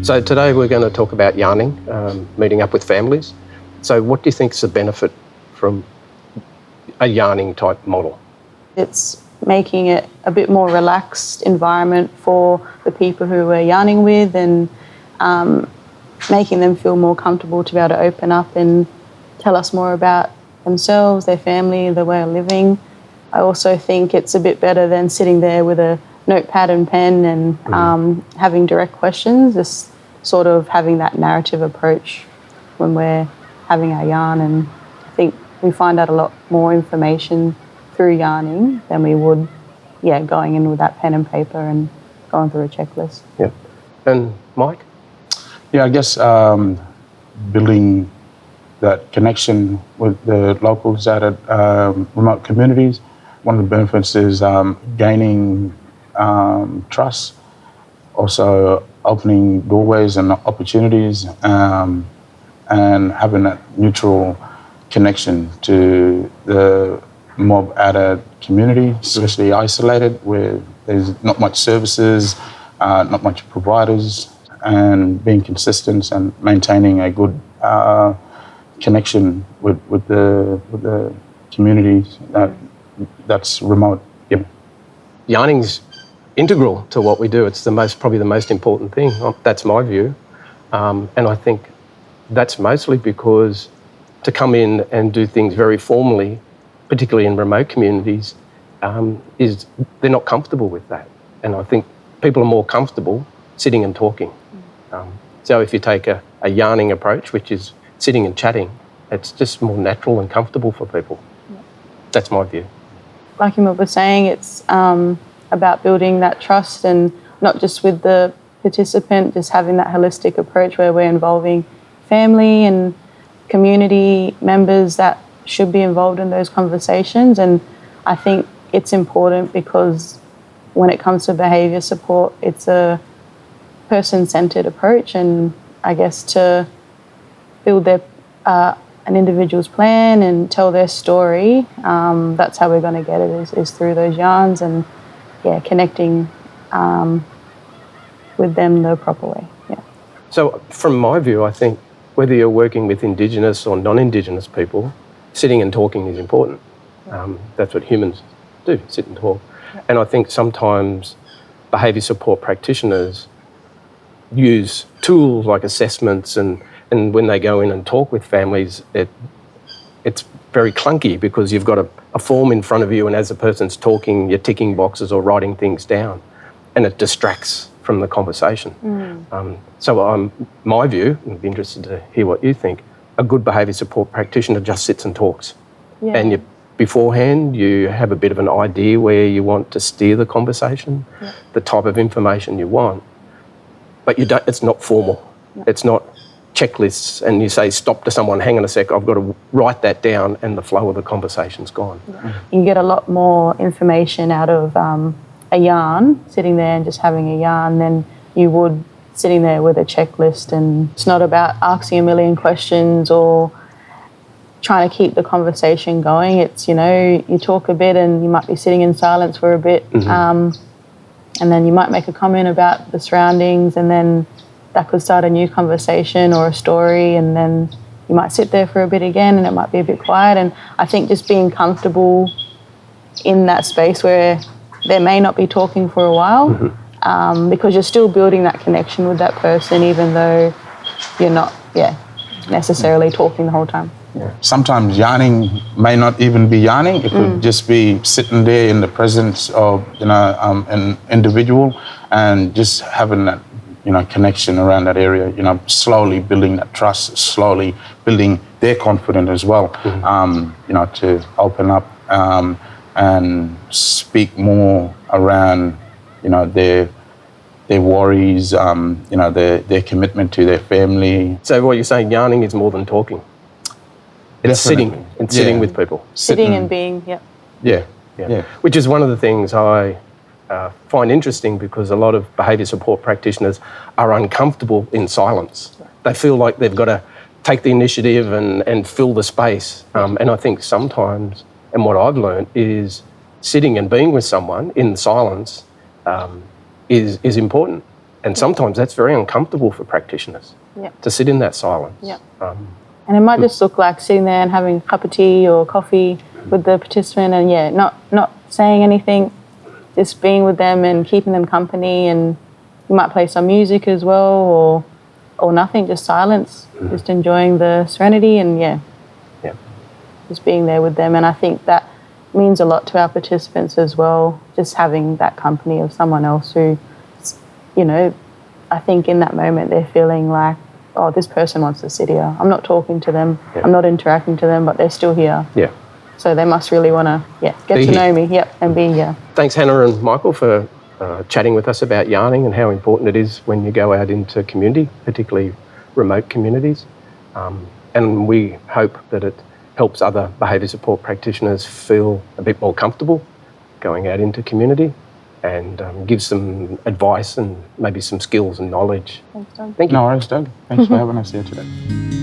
So today we're going to talk about yarning, meeting up with families. So what do you think is the benefit from a yarning type model? It's making it a bit more relaxed environment for the people who we're yarning with, and making them feel more comfortable to be able to open up and tell us more about themselves, their family, their way of living. I also think it's a bit better than sitting there with a notepad and pen and having direct questions, just sort of having that narrative approach when we're having our yarn. And I think we find out a lot more information through yarning than we would, going in with that pen and paper and going through a checklist. Yeah. And Mike? Yeah, I guess building that connection with the locals out at remote communities. One of the benefits is gaining trust, also opening doorways and opportunities, and having that neutral connection to the mob at a community, especially isolated, where there's not much services, not much providers, and being consistent and maintaining a good connection with the communities that's remote. Yep. Yarning's integral to what we do. It's probably the most important thing. That's my view. And I think that's mostly because to come in and do things very formally, particularly in remote communities, they're not comfortable with that. And I think people are more comfortable sitting and talking. So if you take a yarning approach, which is sitting and chatting, it's just more natural and comfortable for people. Yeah. That's my view. Like you were saying, it's about building that trust, and not just with the participant, just having that holistic approach where we're involving family and community members that should be involved in those conversations. And I think it's important because when it comes to behaviour support, it's a person-centred approach, and I guess to build an individual's plan and tell their story, that's how we're going to get it, is through those yarns and connecting with them the proper way. Yeah. So from my view, I think whether you're working with Indigenous or non-Indigenous people, sitting and talking is important. That's what humans do, sit and talk. Yeah. And I think sometimes behaviour support practitioners use tools like assessments, and when they go in and talk with families, it's very clunky because you've got a form in front of you, and as the person's talking, you're ticking boxes or writing things down, and it distracts from the conversation. So my view, I'd be interested to hear what you think, a good behaviour support practitioner just sits and talks. Yeah. And beforehand, you have a bit of an idea where you want to steer the conversation, the type of information you want, but it's not formal. It's not checklists and you say stop to someone, hang on a sec, I've got to write that down, and the flow of the conversation's gone. You get a lot more information out of a yarn, sitting there and just having a yarn, than you would sitting there with a checklist. And it's not about asking a million questions or trying to keep the conversation going. It's, you talk a bit and you might be sitting in silence for a bit, and then you might make a comment about the surroundings, and then that could start a new conversation or a story, and then you might sit there for a bit again and it might be a bit quiet. And I think just being comfortable in that space where they may not be talking for a while, because you're still building that connection with that person, even though you're not necessarily talking the whole time. Yeah. Sometimes yarning may not even be yarning. It could just be sitting there in the presence of an individual and just having that connection around that area. Slowly building that trust, slowly building their confidence as well. To open up and speak more around their worries, their commitment to their family. So what you're saying, yarning is more than talking. It's sitting with people. Sitting and being, Yeah. Which is one of the things I find interesting, because a lot of behaviour support practitioners are uncomfortable in silence. They feel like they've got to take the initiative and fill the space. And I think sometimes, and what I've learned is sitting and being with someone in silence is important. And sometimes that's very uncomfortable for practitioners Yeah. to sit in that silence. Yeah. And it might just look like sitting there and having a cup of tea or coffee with the participant and, not saying anything, just being with them and keeping them company. And you might play some music as well or nothing, just silence, just enjoying the serenity and, Yeah. just being there with them. And I think that means a lot to our participants as well, just having that company of someone else who, I think in that moment they're feeling like, oh, this person wants to sit here. I'm not talking to them. Yeah. I'm not interacting to them, but they're still here. Yeah. So they must really want to, get Be to here. know me, and be here. Thanks, Hannah and Michael, for chatting with us about yarning and how important it is when you go out into community, particularly remote communities. And we hope that it helps other behaviour support practitioners feel a bit more comfortable going out into community and gives some advice and maybe some skills and knowledge. Thanks, Doug. Thank you. No worries, Doug. Thanks for having us here today.